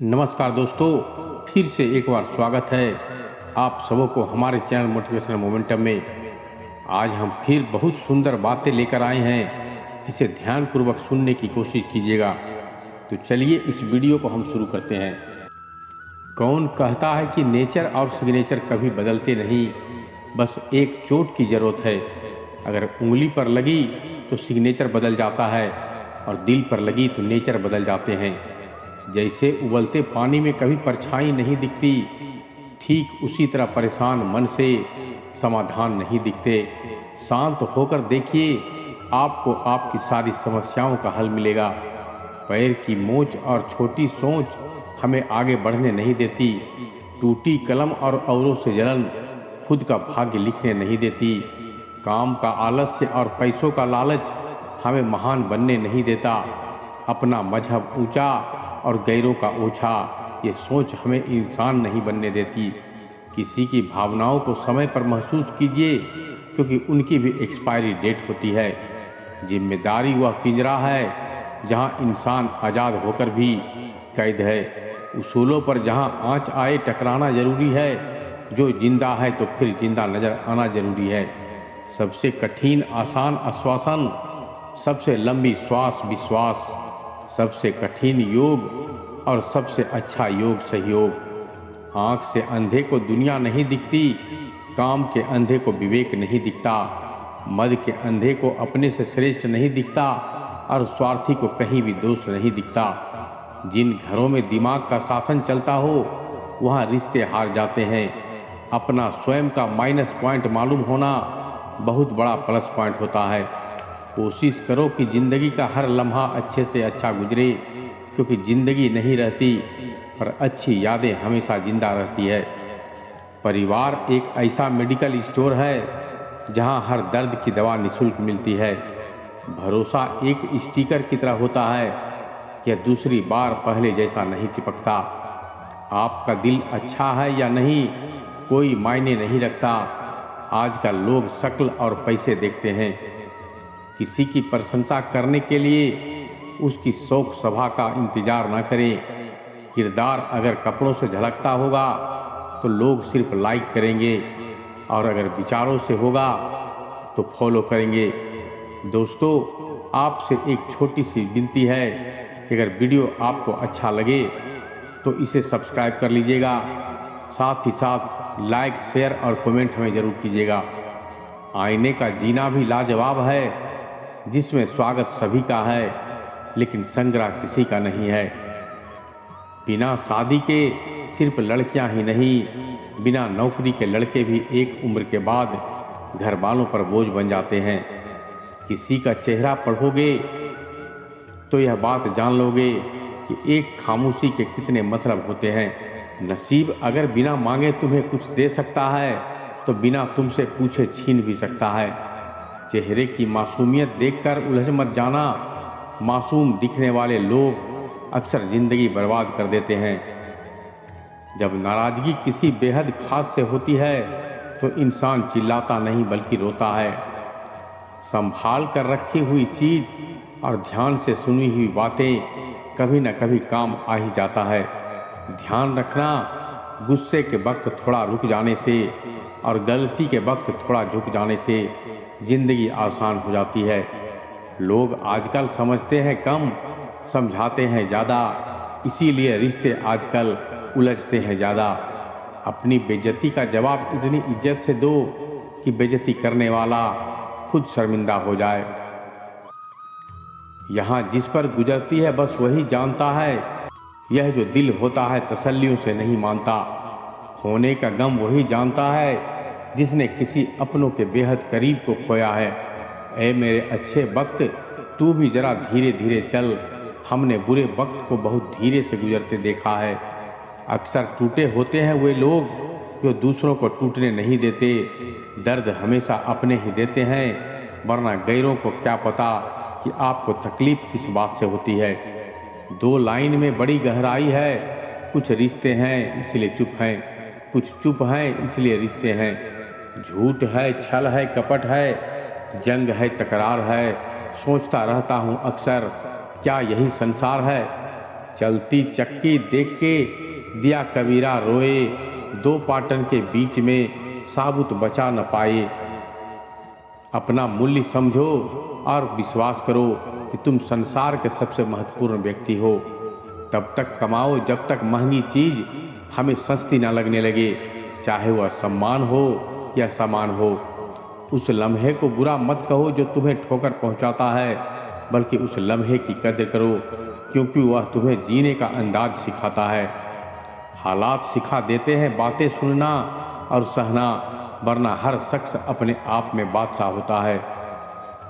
नमस्कार दोस्तों, फिर से एक बार स्वागत है आप सबों को हमारे चैनल मोटिवेशनल मोमेंटम में। आज हम फिर बहुत सुंदर बातें लेकर आए हैं, इसे ध्यानपूर्वक सुनने की कोशिश कीजिएगा। तो चलिए इस वीडियो को हम शुरू करते हैं। कौन कहता है कि नेचर और सिग्नेचर कभी बदलते नहीं, बस एक चोट की ज़रूरत है। अगर उंगली पर लगी तो सिग्नेचर बदल जाता है और दिल पर लगी तो नेचर बदल जाते हैं। जैसे उबलते पानी में कभी परछाई नहीं दिखती, ठीक उसी तरह परेशान मन से समाधान नहीं दिखते। शांत होकर देखिए, आपको आपकी सारी समस्याओं का हल मिलेगा। पैर की मोच और छोटी सोच हमें आगे बढ़ने नहीं देती। टूटी कलम और औरों से जलन खुद का भाग्य लिखने नहीं देती। काम का आलस्य और पैसों का लालच हमें महान बनने नहीं देता। अपना मजहब ऊंचा और गैरों का ओछा, ये सोच हमें इंसान नहीं बनने देती। किसी की भावनाओं को समय पर महसूस कीजिए, क्योंकि उनकी भी एक्सपायरी डेट होती है। जिम्मेदारी वह पिंजरा है जहां इंसान आज़ाद होकर भी कैद है। उसूलों पर जहां आँच आए टकराना जरूरी है। जो जिंदा है तो फिर जिंदा नजर आना जरूरी है। सबसे कठिन आसान आश्वासन, सबसे लंबी श्वास विश्वास, सबसे कठिन योग और सबसे अच्छा योग सहयोग। आँख से अंधे को दुनिया नहीं दिखती, काम के अंधे को विवेक नहीं दिखता, मद के अंधे को अपने से श्रेष्ठ नहीं दिखता और स्वार्थी को कहीं भी दोष नहीं दिखता। जिन घरों में दिमाग का शासन चलता हो वहाँ रिश्ते हार जाते हैं। अपना स्वयं का माइनस पॉइंट मालूम होना बहुत बड़ा प्लस पॉइंट होता है। कोशिश करो कि ज़िंदगी का हर लम्हा अच्छे से अच्छा गुजरे, क्योंकि ज़िंदगी नहीं रहती पर अच्छी यादें हमेशा जिंदा रहती है। परिवार एक ऐसा मेडिकल स्टोर है जहां हर दर्द की दवा निःशुल्क मिलती है। भरोसा एक स्टिकर की तरह होता है, यह दूसरी बार पहले जैसा नहीं चिपकता। आपका दिल अच्छा है या नहीं कोई मायने नहीं रखता। आजकल लोग शक्ल और पैसे देखते हैं। किसी की प्रशंसा करने के लिए उसकी शोक सभा का इंतजार न करें। किरदार अगर कपड़ों से झलकता होगा तो लोग सिर्फ लाइक करेंगे, और अगर विचारों से होगा तो फॉलो करेंगे। दोस्तों, आपसे एक छोटी सी विनती है कि अगर वीडियो आपको अच्छा लगे तो इसे सब्सक्राइब कर लीजिएगा। साथ ही साथ लाइक शेयर और कमेंट हमें ज़रूर कीजिएगा। आईने का जीना भी लाजवाब है, जिसमें स्वागत सभी का है लेकिन संग्रह किसी का नहीं है। बिना शादी के सिर्फ लड़कियां ही नहीं, बिना नौकरी के लड़के भी एक उम्र के बाद घर वालों पर बोझ बन जाते हैं। किसी का चेहरा पढ़ोगे तो यह बात जान लोगे कि एक खामोशी के कितने मतलब होते हैं। नसीब अगर बिना मांगे तुम्हें कुछ दे सकता है तो बिना तुमसे पूछे छीन भी सकता है। चेहरे की मासूमियत देखकर उलझ मत जाना। मासूम दिखने वाले लोग अक्सर जिंदगी बर्बाद कर देते हैं। जब नाराजगी किसी बेहद खास से होती है तो इंसान चिल्लाता नहीं बल्कि रोता है। संभाल कर रखी हुई चीज और ध्यान से सुनी हुई बातें कभी न कभी काम आ ही जाता है। ध्यान रखना, गुस्से के वक्त थोड़ा रुक जाने से और गलती के वक्त थोड़ा झुक जाने से जिंदगी आसान हो जाती है। लोग आजकल समझते हैं कम, समझाते हैं ज़्यादा, इसीलिए रिश्ते आजकल उलझते हैं ज़्यादा। अपनी बेइज्जती का जवाब इतनी इज्जत से दो कि बेइज्जती करने वाला खुद शर्मिंदा हो जाए। यहाँ जिस पर गुजरती है बस वही जानता है, यह जो दिल होता है तसल्लियों से नहीं मानता। खोने का गम वही जानता है जिसने किसी अपनों के बेहद करीब को खोया है। ऐ मेरे अच्छे वक्त, तू भी जरा धीरे धीरे चल, हमने बुरे वक्त को बहुत धीरे से गुजरते देखा है। अक्सर टूटे होते हैं वे लोग जो दूसरों को टूटने नहीं देते। दर्द हमेशा अपने ही देते हैं, वरना गैरों को क्या पता कि आपको तकलीफ किस बात से होती है। दो लाइन में बड़ी गहराई है, कुछ रिश्ते हैं इसलिए चुप हैं, कुछ चुप हैं इसलिए रिश्ते हैं। झूठ है, छल है, कपट है, जंग है, तकरार है। सोचता रहता हूँ अक्सर, क्या यही संसार है? चलती चक्की देख के दिया कबीरा रोए, दो पाटन के बीच में साबुत बचा न पाए। अपना मूल्य समझो और विश्वास करो कि तुम संसार के सबसे महत्वपूर्ण व्यक्ति हो। तब तक कमाओ जब तक महंगी चीज हमें सस्ती ना लगने लगे, चाहे वह सम्मान हो या सामान हो। उस लम्हे को बुरा मत कहो जो तुम्हें ठोकर पहुंचाता है, बल्कि उस लम्हे की कदर करो, क्योंकि वह तुम्हें जीने का अंदाज सिखाता है। हालात सिखा देते हैं बातें सुनना और सहना, वरना हर शख्स अपने आप में बादशाह होता है।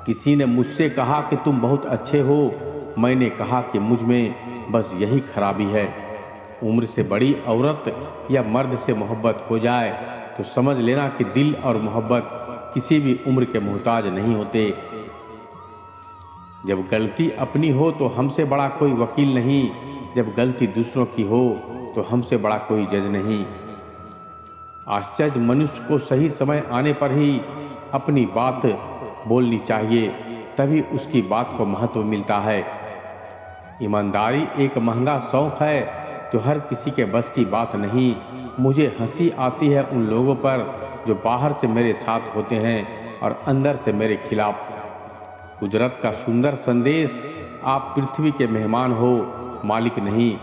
किसी ने मुझसे कहा कि तुम बहुत अच्छे हो, मैंने कहा कि मुझ में बस यही खराबी है। उम्र से बड़ी औरत या मर्द से मोहब्बत हो जाए तो समझ लेना कि दिल और मोहब्बत किसी भी उम्र के मोहताज नहीं होते। जब गलती अपनी हो तो हमसे बड़ा कोई वकील नहीं, जब गलती दूसरों की हो तो हमसे बड़ा कोई जज नहीं। आश्चर्य मनुष्य को सही समय आने पर ही अपनी बात बोलनी चाहिए, तभी उसकी बात को महत्व मिलता है। ईमानदारी एक महंगा शौक है जो हर किसी के बस की बात नहीं। मुझे हंसी आती है उन लोगों पर जो बाहर से मेरे साथ होते हैं और अंदर से मेरे खिलाफ। कुदरत का सुंदर संदेश, आप पृथ्वी के मेहमान हो, मालिक नहीं।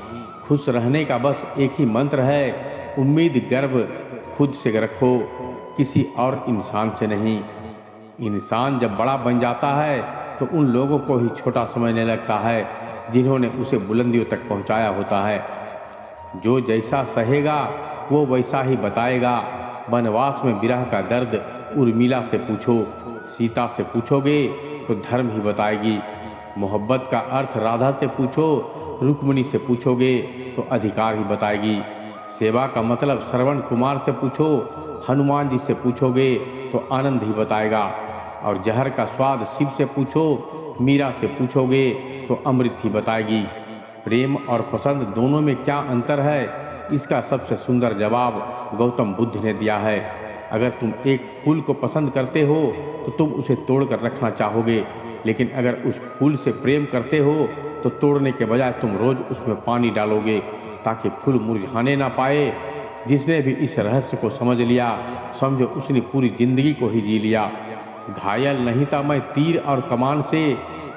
खुश रहने का बस एक ही मंत्र है, उम्मीद गर्व खुद से रखो, किसी और इंसान से नहीं। इंसान जब बड़ा बन जाता है तो उन लोगों को ही छोटा समझने लगता है जिन्होंने उसे बुलंदियों तक पहुंचाया होता है। जो जैसा सहेगा वो वैसा ही बताएगा। वनवास में विरह का दर्द उर्मिला से पूछो, सीता से पूछोगे तो धर्म ही बताएगी। मोहब्बत का अर्थ राधा से पूछो, रुक्मिणी से पूछोगे तो अधिकार ही बताएगी। सेवा का मतलब श्रवण कुमार से पूछो, हनुमान जी से पूछोगे तो आनंद ही बताएगा। और जहर का स्वाद शिव से पूछो, मीरा से पूछोगे तो अमृत ही बताएगी। प्रेम और पसंद दोनों में क्या अंतर है, इसका सबसे सुंदर जवाब गौतम बुद्ध ने दिया है। अगर तुम एक फूल को पसंद करते हो तो तुम उसे तोड़कर रखना चाहोगे, लेकिन अगर उस फूल से प्रेम करते हो तो तोड़ने के बजाय तुम रोज उसमें पानी डालोगे ताकि फूल मुरझाने ना पाए। जिसने भी इस रहस्य को समझ लिया, समझो उसने पूरी जिंदगी को ही जी लिया। घायल नहीं था मैं तीर और कमान से,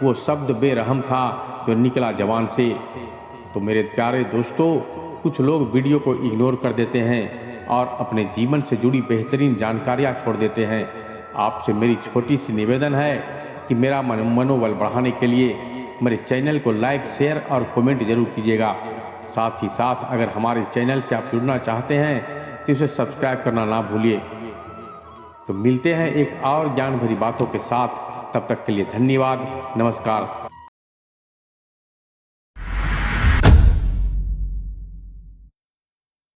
वो शब्द बेरहम था जो निकला जवान से। तो मेरे प्यारे दोस्तों, कुछ लोग वीडियो को इग्नोर कर देते हैं और अपने जीवन से जुड़ी बेहतरीन जानकारियां छोड़ देते हैं। आपसे मेरी छोटी सी निवेदन है कि मेरा मनोबल बढ़ाने के लिए मेरे चैनल को लाइक, शेयर और कमेंट जरूर कीजिएगा। साथ ही साथ अगर हमारे चैनल से आप जुड़ना चाहते हैं तो इसे सब्सक्राइब करना ना भूलिए। तो मिलते हैं एक और ज्ञान भरी बातों के साथ, तब तक के लिए धन्यवाद, नमस्कार।